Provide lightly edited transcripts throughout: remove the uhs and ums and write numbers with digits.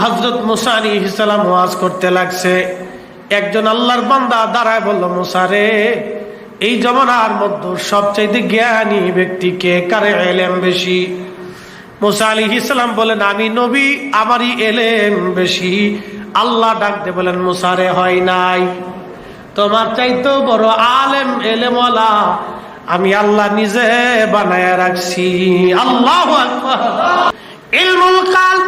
হযরত মুসা আলাইহিস সালাম ওয়াজ করতে লাগছে। একজন আল্লাহর বান্দা দাঁড়ায় বলল, মুসা রে, এই জমানার মধ্যে সবচাইতে জ্ঞানী ব্যক্তি কে, কার ইলম বেশি? মুসা আলাইহিস সালাম বলেন, আমি নবী, আমারই ইলম বেশি। আল্লাহ ডাকতে বলেন, মুসা রে, হয় নাই, তোমার চাইতেও বড় আলেম ইলমওয়ালা আমি আল্লাহ নিজে বানায়া রাখছি। আল্লাহু আকবার। ইলমুল কালব।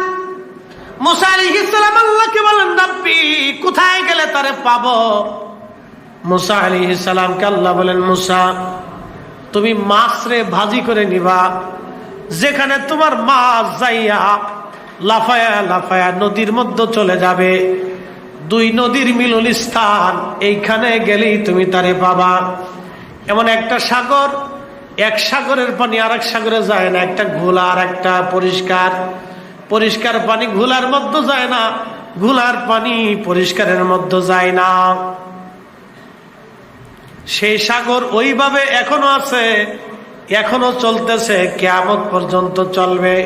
মুসা আলাইহিস সালাম আল্লাহকে বলেন, রব্বি, কোথায় গেলে তারে পাবো? মুসা আলাইহিস সালামকে আল্লাহ বলেন, মুসা, তুমি মাছরে ভাজি করে নিবা, যেখানে তোমার মাছ যাইয়া লাফায়া লাফায়া নদীর মধ্যে চলে যাবে, দুই নদীর মিলন স্থান, এইখানে গেলেই তুমি তারে পাবা। এমন একটা সাগর, এক সাগরের পানি আর এক সাগরে যায় না, একটা ঘোলা আর একটা পরিষ্কার। পরিষ্কার পানি ঘোলার মধ্যে যায় না, ঘোলার পানি পরিষ্কারের মধ্যে যায় না। সেই সাগর ওইভাবে এখনো আছে, এখনো চলতেছে, কিয়ামত পর্যন্ত চলবে।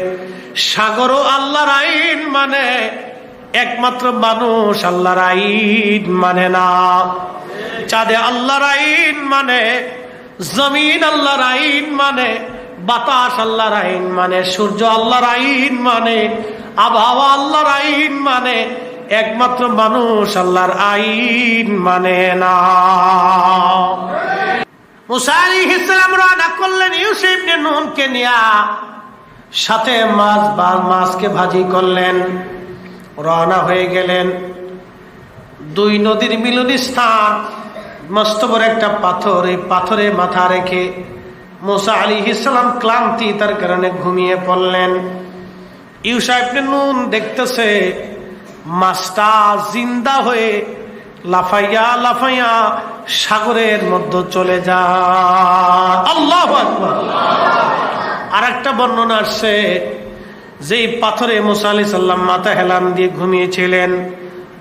সাগরও আল্লাহর আইন মানে, একমাত্র মানুষ আল্লাহর আইন মানে না। চাঁদে আল্লাহর আইন মানে, জমিন আল্লাহর আইন মানে, বাতাস আল্লাহর আইন মানে, সূর্য আল্লাহর আইন মানে, আবহাওয়া আল্লাহর আইন মানে, একমাত্র মানুষ আল্লাহর আইন মানে না। মুসা আলাইহিস সালাম রওনা করলেন ইউসুফ ইবনে নুনকে নিয়া, সাথে মাছকে ভাজি করলেন, রওনা হয়ে গেলেন। দুই নদীর মিলন স্থান, মস্ত বড় একটা পাথর, এই পাথরে মাথা রেখে মুসা আলাইহিস সালাম ক্লান্তি তার কারণে ঘুমিয়ে পড়লেন। ইউসুফ ইবনে নুন দেখতেছে মাছটা জিন্দা হয়ে লাফাইয়া লাফাইয়া সাগরের মধ্যে চলে যায়। আল্লাহু আকবার। আর একটা বর্ণনা আসছে, যেই পাথরে মুসা আলাইহিস সালাম মাথা হেলান দিয়ে ঘুমিয়েছিলেন,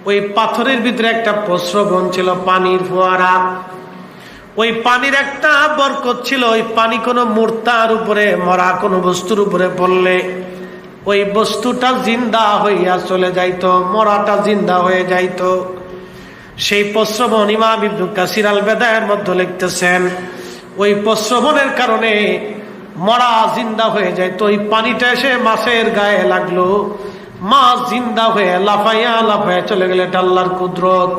ওই পাথরের ভিতরে একটা প্রস্রবণ ছিল, পানির ফোয়ারা। ওই পানির একটা বরকত ছিল। ওই পানি কোনো মূর্তার উপরে, মরা কোনো বস্তুর উপরে পড়লে ওই বস্তুটা জিন্দা হইয়া চলে যাইতো, মরাটা জিন্দা হয়ে যাইতো। সেই প্রস্রবণ ইমাম ইবনে কাসির আল বেদায়ের মধ্যে লিখতেছেন, ওই প্রস্রবণের কারণে মরা জিন্দা হয়ে যাইতো। ওই পানিটা এসে মাছের গায়ে লাগলো, মাছ জিন্দা হয়ে লাফাইয়া লাফাইয়া চলে গেলে, এটা আল্লাহর কুদরত।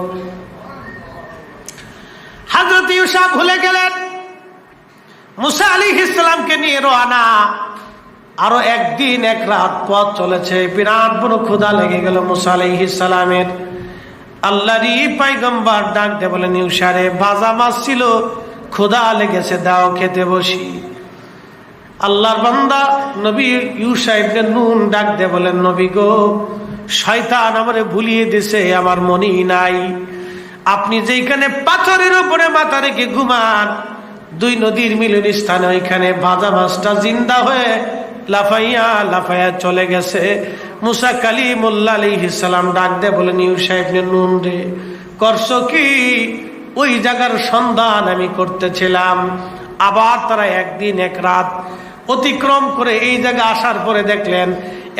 হযরত ইউসুফ ভুলে গেলেন। মুসা আলাইহিস সালামকে নিয়ে রওনা। আরো একদিন এক রাত পথ চলেছে, বিরাট বড় ক্ষুধা লেগে গেল মুসা আলাইহিস সালামের। আল্লাহরই পয়গম্বর ডাক দিয়ে বলেন, ইউসুফ রে, ভাজা মাছ ছিল, ক্ষুধা লেগেছে, দাও খেতে বসি। আল্লাহর বান্দা নবী ইউসুফ ইবনে নুন ডাক দিয়ে বলেন, নবী গো, শয়তান আমারে ভুলিয়ে দিছে, আমার মনেই নাই। আপনি যেখানে পাথরের উপরে মাথা রেখে ঘুমান, দুই নদীর মিলন স্থানে, ওইখানে ভাজা মাছটা জিন্দা হয়ে লাফাইয়া লাফাইয়া চলে গেছে। মুসা কালিমুল্লাহ আলাইহিস সালাম ডাক দিয়ে বলেন, ইউসুফ ইবনে নুন রে, করছো কি? ওই জায়গার সন্ধান আমি করতেছিলাম। আবার তারা একদিন এক রাত অতিক্রম করে এই জায়গায় আসার পরে দেখলেন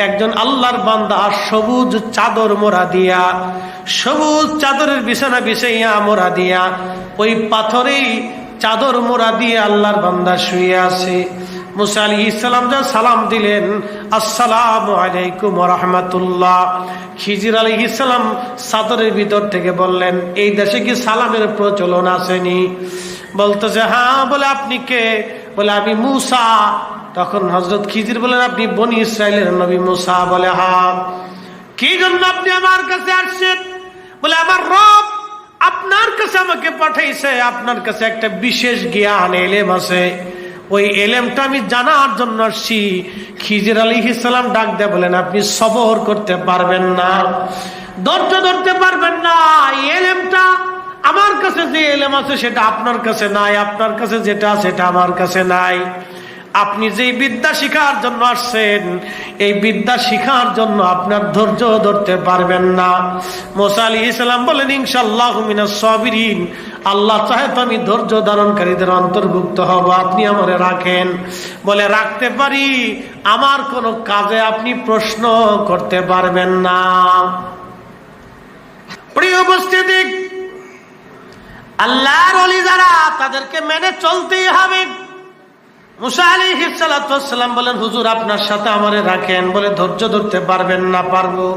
একজন আল্লাহর বান্দা সবুজ চাদর মোড়া দিয়া, সবুজ চাদরের বিছানা বিছাইয়া মোড়া দিয়া, ওই পাথরেই চাদর মোড়া দিয়ে আল্লাহর বান্দা শুয়ে আছে। মুসা আলাইহিস সালাম যা সালাম দিলেন, আসসালামু আলাইকুম ওয়া রাহমাতুল্লাহ, খিজির আলাইহিস সালাম চাদরের ভিতর থেকে বললেন, এই দেশে কি সালামের প্রচলন আসেনি? বলতেছে, হ্যাঁ। বলে, আপনি কে? বলে, আমি মুসা। তখন হযরত খিজির বলেন, আপনি বনি ইসরাইলের নবী মুসা? বলে, হ্যাঁ। কি জন্য আপনি আমার কাছে আসছেন? বলে, আমার রব আপনার কাছে আমাকে পাঠাইছে, আপনার কাছে একটা বিশেষ জ্ঞান এলেম আছে, ওই এলেমটা আমি জানার জন্য আসছি। খিজির আলাইহিস সালাম ডাক দেয়া বলেন, আপনি সবর করতে পারবেন না, ধৈর্য ধরতে পারবেন না। এলেমটা আমার কাছে যে এলেম আছে সেটা আপনার কাছে নাই, আপনার কাছে যেটা সেটা আমার কাছে নাই। আপনি যেই বিদ্যা শিখার জন্য আসছেন, এই বিদ্যা শিখার জন্য আপনার ধৈর্য ধরতে পারবেন না। মুসা আলাইহিস সালাম বলেন, ইনশাআল্লাহু মিনাস সাবিরিন, আল্লাহ চাহে তো আমি ধৈর্য ধারণকারীদের অন্তর্ভুক্ত হব, আপনি আমারে রাখেন। বলে, রাখতে পারি, আমার কোনো কাজে আপনি প্রশ্ন করতে পারবেন না। প্রিয় উপস্থিতি, আল্লাহর ওলি যারা, তাদেরকে মেনে চলতেই হবে। মুসা আলাইহিস সালাম বলেন, হুজুর আপনার সাথে আমারে রাখেন। বলে, ধৈর্য ধরতে পারবেন না? পারবো।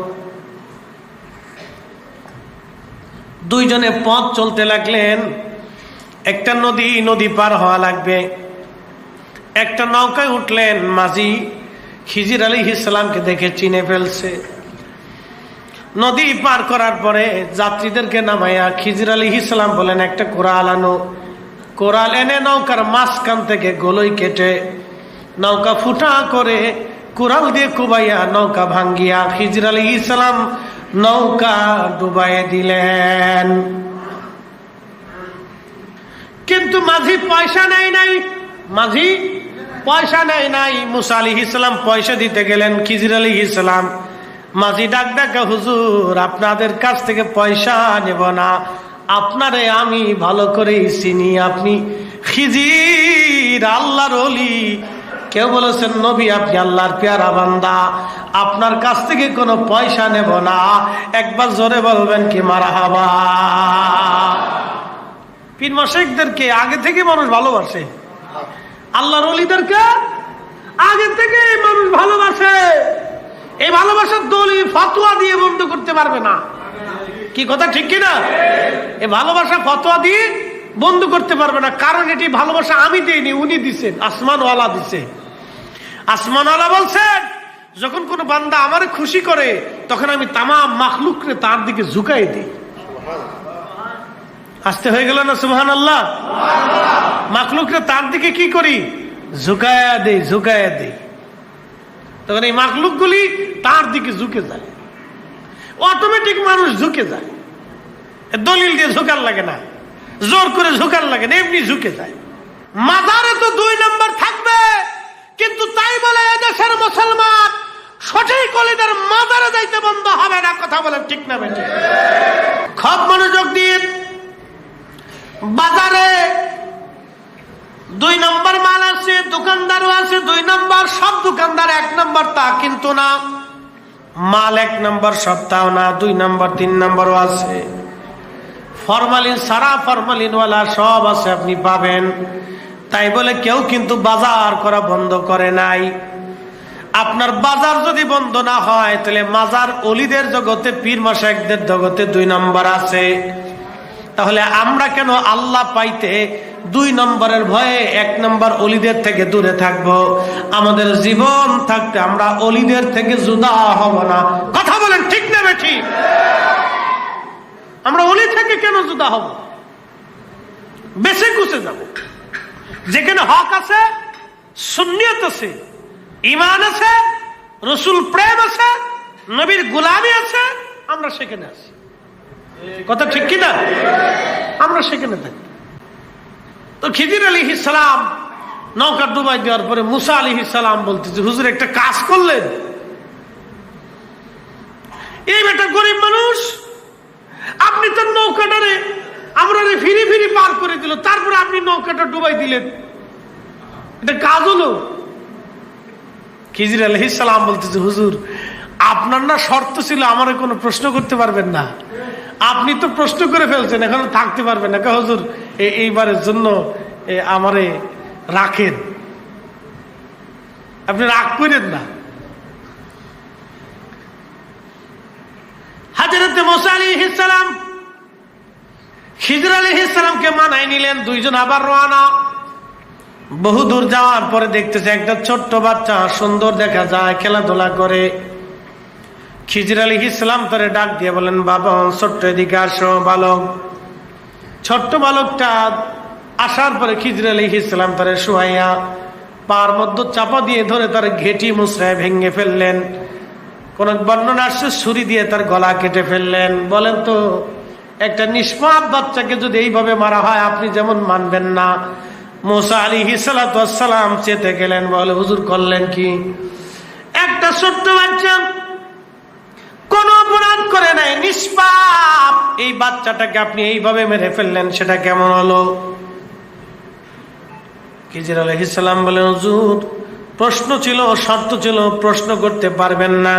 দুইজনে পথ চলতে লাগলেন। একটা নদী পার হওয়া লাগবে। একটা নৌকায় উঠলেন। মাঝি খিজির আলাইহিস সালামকে দেখে চিনে ফেলছে। নদী পার করার পরে যাত্রীদেরকে নামাইয়া খিজির আলাইহিস সালাম বলেন, একটা কোরাল আনো। কোরাল এনে নৌকার মাঝখান থেকে গোলই কেটে নৌকা ফুটা করে কোরাল দিয়ে কুবাইয়া নৌকা ভাঙ্গিয়া খিজির আলাইহিস সালাম নৌকা ডুবাইয়া দিলেন। কিন্তু মাঝি পয়সা নেয় নাই। মাঝি পয়সা নেয় নাই। মুসা আলাইহিস সালাম পয়সা দিতে গেলেন। খিজির আলাইহিস সালাম মাঝি ডাকা, হুজুর আপনাদের কাছ থেকে পয়সা নেব না, আপনারে আমি ভালো করে চিনি, আপনি খিজির, আল্লাহর ওলি। কেউ বলেছেন নবী, আপনি আল্লাহর পেয়ারা বান্দা, আপনার কাছ থেকে কোনো পয়সা নেব না। একবার জোরে বলবেন কি মারহাবা। পীর মাশায়েখদেরকে আগে থেকে মানুষ ভালোবাসে, আল্লাহর ওলিদেরকে আগে থেকে মানুষ ভালোবাসে। এই ভালোবাসার দলিল ফতোয়া দিয়ে বন্ধ করতে পারবে না। কি কথা ঠিক কিনা? এই ভালোবাসা ফতোয়া দিয়ে বন্ধ করতে পারবে না। কারণ এটি ভালোবাসা আমি দিইনি, উনি দিচ্ছেন, আসমানওয়ালা দিছে। আসমানওয়ালা বলছেন, যখন কোনো বান্দা আমারে খুশি করে, তখন আমি তামাম মাখলুককে তার দিকে ঝুঁকাই দিই। আসতে হয়ে গেল না? সুবহানাল্লাহ। মাখলুককে তার দিকে কি করি? ঝুঁকায়া দেই। তখন এই মাখলুকগুলি তার দিকে ঝুঁকে যায়। অটোমেটিক মানুষ ঝুঁকে যায়। দলিল দিয়ে ঝুঁকার লাগে না, জোর করে ঝুঁকার লাগে না, এমনি ঝুঁকে যায়। মাজারে তো 2 নম্বর থাকবে, কিন্তু তাই বলে এদেশের মুসলমান সঠিক ওলিদের মাজারে যাইতে বন্ধ হবে না। কথা বলেন ঠিক না বেঠিক? খুব মনোযোগ দিয়ে, বাজারে 2 নম্বর মাল আছে, দোকানদারও আছে 2 নম্বর। সব দোকানদার 1 নম্বর তা কিন্তু না। মাল 1 নম্বর সপ্তাহ না, 2 নম্বর 3 নম্বরও আছে। ফরমালিন সারা ফরমালিনওয়ালা সব আছে, আপনি পাবেন। তাই বলে কেউ কিন্তু বাজার করা বন্ধ করে নাই। আপনার বাজার যদি বন্ধ না হয়, তাহলে মাজার ওলিদের জগতে, পীর মাশায়েখদের জগতে 2 নম্বর আছে। তাহলে আমরা কেন আল্লাহ পাইতে 2 নম্বরের ভয়ে 1 নম্বর ওলিদের থেকে দূরে থাকব? আমাদের জীবন থাকতে আমরা ওলিদের থেকে জুদা হব না। কথা বলেন ঠিক না বেঠিক? আমরা ওলি থেকে কেন জুদা হব? বেঁচে কুচে যাব। যেখানে হক আছে, সুন্নিয়ত আছে, ঈমান আছে, রাসূল প্রেম আছে, নবীর গোলামি আছে, আমরা সেখানে আছি। কথা ঠিক কিনা? আমরা সেখানে থাকি। তো খিজির আলাইহিস সালাম নৌকা ডুবাই দেওয়ার পরে মুসা আলাইহিস সালাম বলতেছে, হুজুর একটা কাজ করলেন। এই বেটা গরিব মানুষ, আপনি তো নৌকাটারে আমরা ফিরি পার করে দিল, তারপরে আপনি নৌকাটা ডুবাই দিলেন, এটা কাজ হলো? খিজির আলাইহিস সালাম বলতেছে, হুজুর আপনার না শর্ত ছিল আমারে কোনো প্রশ্ন করতে পারবেন না, আপনি তো প্রশ্ন করে ফেলছেন, এখন থাকতে পারবেন না। হুজুর এইবারের জন্য আমারে রাখেন, আপনি রাগ করেন না। হযরত মুসা আলাইহিস সালাম খিজির আলাইহিস সালামকে মানায় নিলেন। 2 জন আবার রওনা। বহু দূর যাওয়ার পরে দেখতেছে একটা ছোট্ট বাচ্চা, সুন্দর দেখা যায়, খেলাধুলা করে। খিজির আলাইহিস সালাম তারে ডাক দিয়ে বলেন, বাবা ছোট্ট এদিকে আসো বালক। ছোট্ট বালকটা আসার পরে খিজির আলাইহিস সালাম তারে শুয়াইয়া পার মধ্যে চাপা দিয়ে ধরে তার ঘেঁটি মুছড়ায় ভেঙে ফেললেন। কোন বর্ণনা আসছে ছুরি দিয়ে তার গলা কেটে ফেললেন। বলেন তো, একটা নিষ্পাপ বাচ্চাকে যদি এইভাবে মারা হয়, আপনি যেমন মানবেন না, মুসা আলাইহিস সালাতু ওয়াস সালাম চেতে গেলেন, বলে হুজুর করলেন কি? একটা ছোট্ট বাচ্চা কোন অপরাধ করে নাই, নিষ্পাপ, এই বাচ্চাটাকে আপনি এইভাবে মেরে ফেললেন, সেটা কেমন হলো? খিজির আলাইহিস সালাম বলেন, হুজুর প্রশ্ন ছিল, শর্ত ছিল, প্রশ্ন করতে পারবেন না,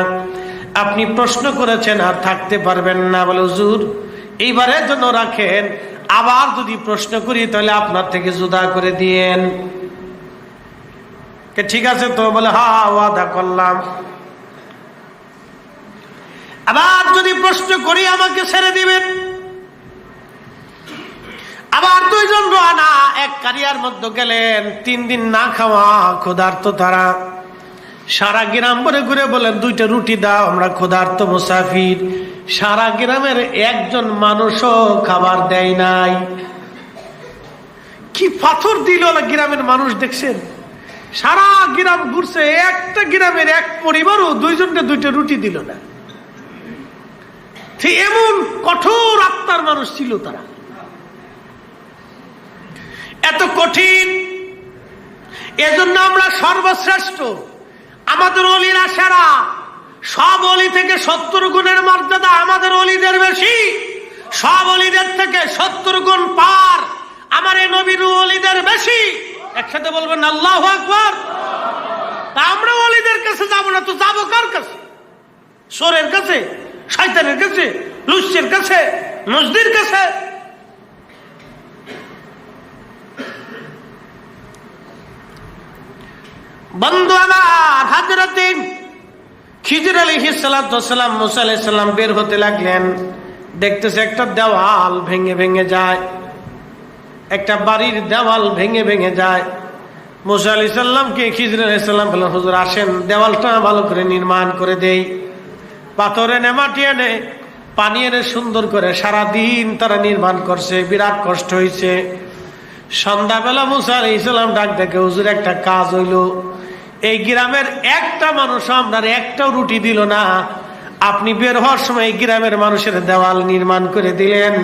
আপনি প্রশ্ন করেছেন আর থাকতে পারবেন না। বলে হুজুর এইবারের জন্য রাখেন, আবার যদি প্রশ্ন করি তাহলে আপনার থেকে জুদা করে দিয়েন। ঠিক আছে তো? বলে হ্যাঁ, ওয়াদা করলাম। আবার যদি প্রশ্ন করি আমাকে ছেড়ে দিবেন। আবার দুইজন রানা এক কারিয়ার মধ্যে গেলেন, 3 দিন না খাওয়া, ক্ষুধার্ত তারা। সারা গ্রাম ঘুরে ঘুরে বলেন, 2টা রুটি দাও, আমরা ক্ষুধার্ত মুসাফির। সারা গ্রামের একজন মানুষও খাবার দেয় নাই। কি পাথর দিল গ্রামের মানুষ, দেখছেন? সারা গ্রাম ঘুরছে, একটা গ্রামের এক পরিবারও 2জনকে 2টা রুটি দিল না। এমন কঠোর আত্মার মানুষ ছিল তারা, এত কঠিন। এজন্য আমরা সর্বশ্রেষ্ঠ। আমাদের অলিরা সেরা, সব অলি থেকে 70 গুণের মর্যাদা আমাদের অলিদের বেশি, সব অলিদের থেকে 70 গুণ পার আমার এই নবীর অলিদের বেশি। একসাথে বলবেন আল্লাহু আকবার। তা আমরা অলিদের কাছে যাবো না তো যাবো কার কাছে? সোরের কাছে, শয়তানের কাছে, লুচ্ছের কাছে, মজদির কাছে? বন্ধু আমার, হযরতে খিজির আলাইহিস সালাতু ওয়াস সালাম মুসা আলাইহিস সালাম বের হতে লাগলেন, দেখতেছে একটা দেওয়াল ভেঙে ভেঙে যায়, একটা বাড়ির দেওয়াল ভেঙে ভেঙে যায়। মুসা আলাইহিস সালামকে খিজির আলাইহিস সালাম বললেন, হুজুর আসেন দেওয়ালটা ভালো করে নির্মাণ করে দেই। পাথর এনে, মাটি এনে, পানি এনে সুন্দর করে সারাদিন তারা নির্মাণ করছে, বিরাট কষ্ট হয়েছে। সন্ধ্যাবেলা মুসা আলাইহিস সালাম ডাক দেখে, হুজুর একটা কাজ হইল, এই গ্রামের একটা মানুষ আপনার একটাও রুটি দিল না, আপনি বের হওয়ার সময় এই গ্রামের মানুষের দেওয়াল নির্মাণ করে দিলেন,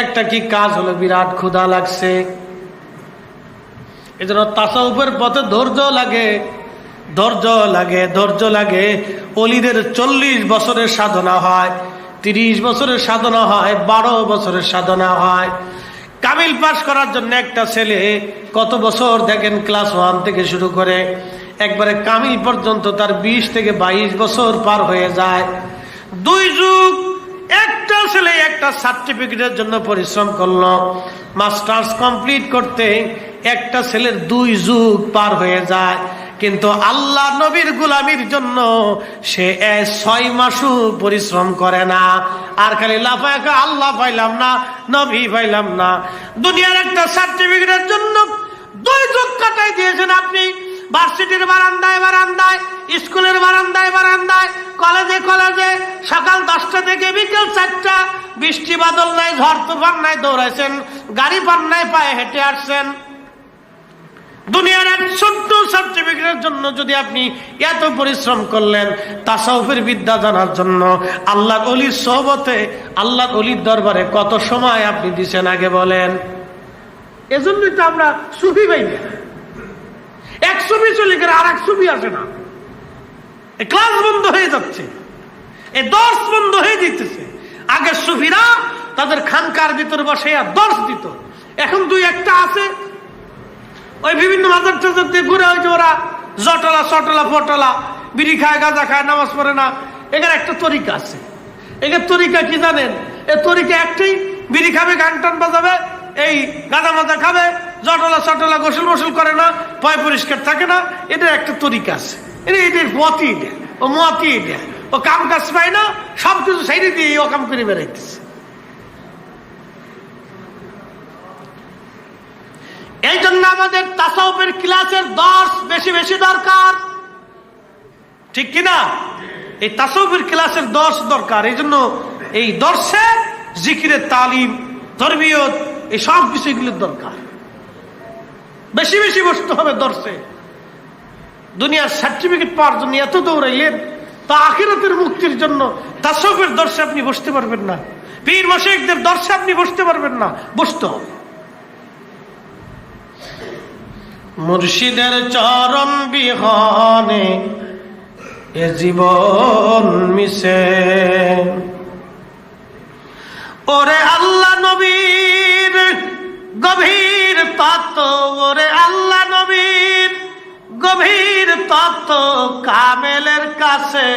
একটা কি কাজ হলো? বিরাট ক্ষুধা লাগছে। এজন্য তাসাউফের পথে ধৈর্য লাগে, ধৈর্য লাগে, ধৈর্য লাগে। অলিদের 40 বছরের সাধনা হয়, 30 বছরের সাধনা হয়, 12 বছরের সাধনা হয়। কামিল পাস করার জন্য একটা ছেলে কত বছর দেখেন, ক্লাস 1 থেকে শুরু করে একবারে কামিল পর্যন্ত তার 20 থেকে 22 বছর পার হয়ে যায়। 2 যুগ একটা ছেলে একটা সার্টিফিকেটের জন্য পরিশ্রম করলো, মাস্টার্স কমপ্লিট করতে একটা ছেলের 2 যুগ পার হয়ে যায়। কিন্তু আল্লাহ নবীর গোলামির জন্য সে 6 মাসও পরিশ্রম করে না, আর খালি লাফায় আল্লাহ পাইলাম না, নবী পাইলাম না। দুনিয়ার একটা সার্টিফিকেটের জন্য 2 যুগ কাটাই দিয়েছেন আপনি। ভার্সিটির বারান্দায় বারান্দায়, স্কুলের বারান্দায় বারান্দায়, কলেজে কলেজে, সকাল 10টা থেকে বিকেল 4টা, বৃষ্টি বাদল নাই, ঝড় তুফান নাই, দৌড়াইছেন, গাড়ি পান নাই, পায়ে হেঁটে আসছেন। দুনিয়ার এক ছোট্ট সার্টিফিকেটের জন্য যদি আপনি এত পরিশ্রম করলেন, তাসাউফের বিদ্যা জানার জন্য, আল্লাহর ওলির সোহবতে, আল্লাহর ওলির দরবারে কত সময় আপনি দিছেন আগে বলেন? এজন্যই তো আমরা সুফি পাই না। এক সুফি চলে গেলে আর এক সুফি আসে না, ক্লাস বন্ধ হয়ে যাচ্ছে, এই দর্শ বন্ধ হয়ে যেতেছে। আগে সুফিরা তাদের খানকার ভিতরে বসে দর্শ দিত, এখন 2-1টা আছে ওই বিভিন্ন মাজার টাজার দিয়ে ঘুরে, হয়েছে ওরা জটলা চটলা ফটলা, বিড়ি খায়, গাঁজা খায়, নামাজ পড়ে না। এখানে একটা তরিকা আছে। এখানে তরিকা কি জানেন? এই তরিকা একটাই, বিড়ি খাবে, গান টান বাজাবে, এই গাঁজা মাজা খাবে, জটলা চটলা, গোসল মোসল করে না, পয় পরিষ্কার থাকে না। এটার একটা তরিকা আছে, এটার মতই দেয়, ও মতই দেয়, ও কাম কাজ পায় না, সবকিছু সাইডে দিয়ে ও কাম করে বেড়াইতেছে। এই জন্য আমাদের তাসাউফের ক্লাসের দর্শ বেশি বেশি দরকার, ঠিক কিনা? এই তাসাউফের ক্লাসের দর্শ দরকার। এই জন্য এই দর্শে জিকিরের তালিম, ধর্মীয়, এই সব কিছু এগুলোর দরকার। বেশি বেশি বসতে হবে দর্শে। দুনিয়ার সার্টিফিকেট পাওয়ার জন্য এত দৌড়াইলেন, তা আখিরাতের মুক্তির জন্য তাসাউফের দর্শে আপনি বসতে পারবেন না, পীর মাশায়েখদের দর্শে আপনি বসতে পারবেন না। বসতে হবে। মুর্শিদের চরণ বিহনে এ জীবন মিশে। ওরে আল্লাহ নবীর গভীর তত্ত্ব, ওরে আল্লাহ নবীর গভীর তত্ত্ব কামেলের কাছে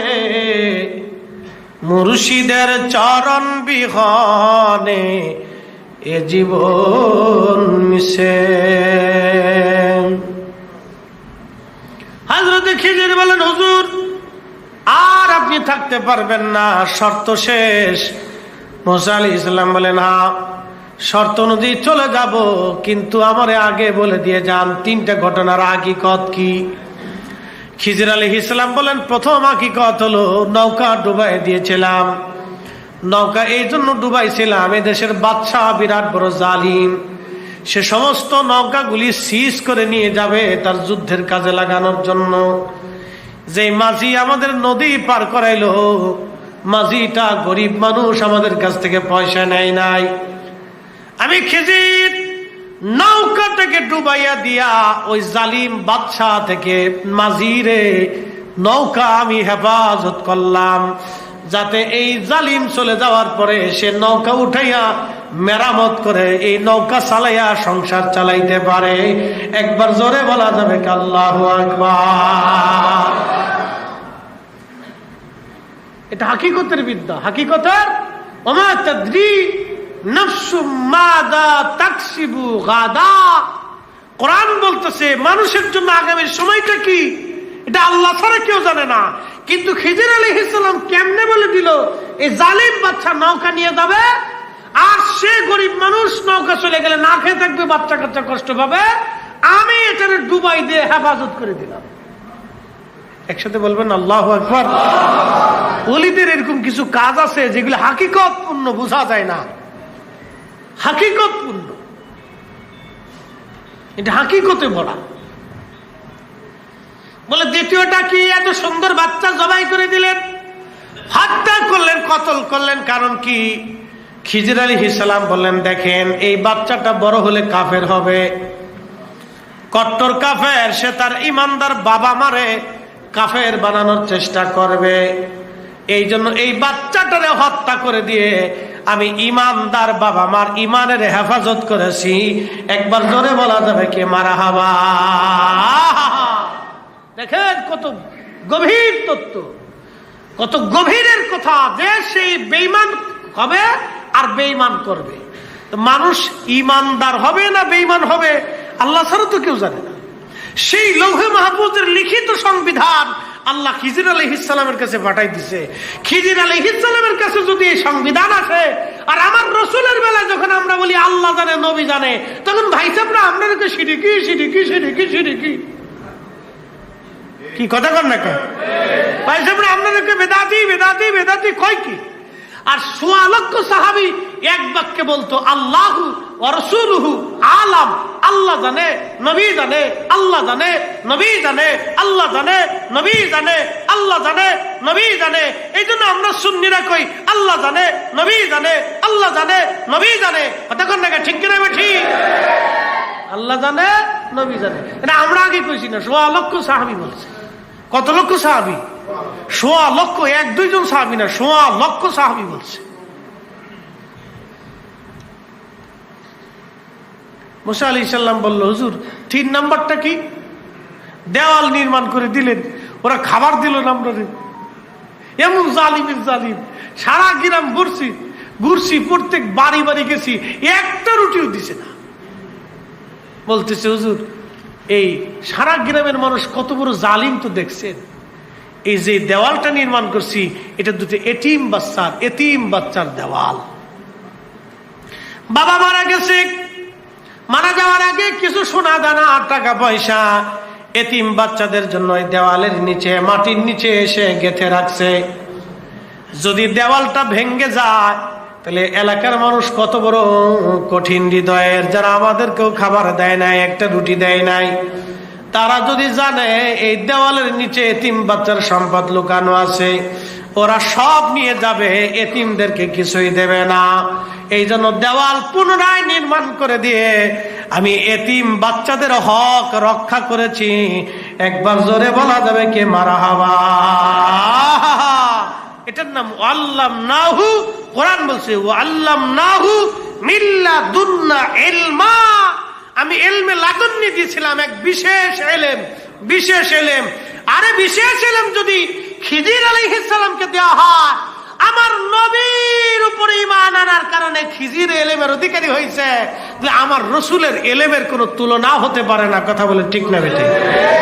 মুর্শিদের চরণ বিহনে এ জীবন মিশে। হযরত খিজির বলেন, হুজুর আর আপনি থাকতে পারবেন না, শর্ত শেষ। মুসা আলাইহিস সালাম বলেন, হ্যাঁ শর্ত অনুযায়ী চলে যাব, কিন্তু আমারে আগে বলে দিয়ে যান তিনটা ঘটনার হাকিকত কি। খিজির আলাইহিস সালাম বলেন, প্রথম হাকিকত হলো নৌকা ডুবাই দিয়েছিলাম। নৌকা এই জন্য ডুবাইছিলাম, এদেশের বাদশাহ বিরাট বড় জালিম, সে সমস্ত নৌকাগুলি সিজ করে নিয়ে যাবে তার যুদ্ধের কাজে লাগানোর জন্য। যে মাঝি আমাদের নদী পার করাইলো, মাঝিটা গরিব মানুষ, আমাদের কাছ থেকে পয়সা নেয় নাই। আমি খিজির নৌকাটাকে ডুবাইয়া দিয়া ওই জালিম বাদশাহ থেকে মাঝিরে নৌকা আমি হেফাজত করলাম, যাতে এই জালিম চলে যাওয়ার পরে সে নৌকা উঠাইয়া মেরামত করে এই নৌকা চালাইয়া সংসার চালাইতে পারে। একবার জোরে বলা যাবে কি আল্লাহু আকবার। এটা হাকিকতের বিদ্যা, হাকিকতের। ওমা তাদরি নাফসুম মাযা তাকসিবু গাদা। কোরআন বলতেছে মানুষের জন্য আগামীর সময়টা কি এটা আল্লাহ ছাড়া কেউ জানে না। কিন্তু খিজির আলাইহিস সালাম কেমনে বলে দিল, এই জালিম বাচ্চা নৌকা নিয়ে যাবে আর সে গরিব মানুষ নৌকা চলে গেলে না খেয়ে থাকবে, বাচ্চা কাচ্চা কষ্ট পাবে, আমি এটারে ডুবাই দিয়ে হেফাজত করে দিলাম। একসাথে বলবেন আল্লাহু আকবার। ওলিদের এরকম কিছু কাজ আছে যেগুলো হাকিকত পূর্ণ, বোঝা যায় না, হাকিকত পূর্ণ, এটা হাকিকতে ভরা। বলে দ্বিতীয়টা কি, এত সুন্দর বাচ্চা জবাই করে দিলেন, হত্যা করলেন, কতল করলেন, কারণ কি? খিজির আলাইহিস সালাম বললেন, দেখেন এই বাচ্চাটা বড় হলে কাফের হবে, কট্টর কাফের, সে তার ইমানদার বাবা মারে কাফের বানানোর চেষ্টা করবে। এই জন্য এই বাচ্চাটারে হত্যা করে দিয়ে আমি ইমানদার বাবা মার ইমানের হেফাজত করেছি। একবার জোরে বলা যাবে কি মারহাবা। দেখেন কত গভীর তত্ত্ব, কত গভীরের কথা, যে সেই বেঈমান হবে আর বেঈমান করবে। মানুষ ইমানদার হবে না বেঈমান হবে আল্লাহ ছাড়া তো কেউ জানে না। সেই লৌহে মাহফুজের লিখিত সংবিধান আল্লাহ খিজির আলাইহিস সালামের কাছে পাঠাই দিছে। খিজির আলাইহিস সালামের কাছে যদি এই সংবিধান আসে, আর আমার রসুলের বেলায় যখন আমরা বলি আল্লাহ জানে নবী জানে, তখন ভাই সাহেবরা আপনাদেরকে সিরিকি সিরিকি সিরিকি সিরিকি কি কথা কর না কেন? ভাই সাহেবরা আপনাদেরকে বেদাতি বেদাতি বেদাতি কয় কি? আর ১৬ লক্ষ সাহাবী এক বাক্যে বলতো আল্লাহু ওয়া রাসূলুহু আলাম, আল্লাহ জানে নবী জানে, আল্লাহ জানে নবী জানে, আল্লাহ জানে নবী জানে, আল্লাহ জানে নবী জানে। এই জন্য আমরা সুন্নিরা কই আল্লাহ জানে নবী জানে, আল্লাহ জানে নবী জানে। কথা কন না ঠিক কিনা? ঠিক, আল্লাহ জানে নবী জানে, এটা আমরা আগে কইছি না। ১৬ লক্ষ সাহাবী বলছে। কত লক্ষ সাহাবী? ১৬ লক্ষ, এক দুইজন সাহাবী না, ১৬ লক্ষ সাহাবী বলছে। মুসা আলাইহিস সালাম বলল, হুজুর ৩ নাম্বারটা কি? দেওয়াল নির্মাণ করে দিলেন, ওরা খাবার দিল না আমরা। এমন জালিমের জালিম, সারা গ্রাম ঘুরছি, প্রত্যেক বাড়ি বাড়ি গেছি, একটা রুটিও দিছে না। বলতেছে হুজুর এই সারা গ্রামের মানুষ কত বড় জালিম তো দেখছেন, এই যে দেওয়ালটা নির্মাণ করছি এটা দুটো এতিম বাচ্চার দেওয়াল। বাবা মারা গেছে, মারা যাওয়ার আগে কিছু সোনা দানা আর টাকা পয়সা এতিম বাচ্চাদের জন্য এই দেওয়ালের নিচে, মাটির নিচে এসে গেঁথে রাখছে। যদি দেওয়ালটা ভেঙ্গে যায় তাহলে এলাকার মানুষ কত বড় কঠিন হৃদয়ের, যারা আমাদেরকেও খাবার দেয় নাই, একটা রুটি দেয় নাই, তারা যদি জানে এই দেওয়ালের নিচে এতিম বাচ্চার সম্পদ লুকানো আছে, ওরা সব নিয়ে যাবে, এতিমদেরকে কিছুই দেবে না। এই জন্য দেওয়াল পুনরায় নির্মাণ করে দিয়ে আমি এতিম বাচ্চাদের হক রক্ষা করেছি। একবার জোরে বলা যাবে কে মারহাবা। এটার নাম আল্লামনাহু। কোরআন বলছে আল্লামনাহু মিল্লাদুন্না ইলমা। আমি ইলমে লাদুন্নি দিয়েছিলাম, এক বিশেষ ইলম, বিশেষ ইলম। আরে বিশেষ ইলম যদি খিজির আলাইহিস সালামকে দেওয়া হয়, আমার নবীর উপরে ঈমান আনার কারণে খিজির ইলমের অধিকারী হয়েছে, আমার রাসূলের ইলমের কোনো তুলনা হতে পারে না। কথা বলে ঠিক না বেঠিক?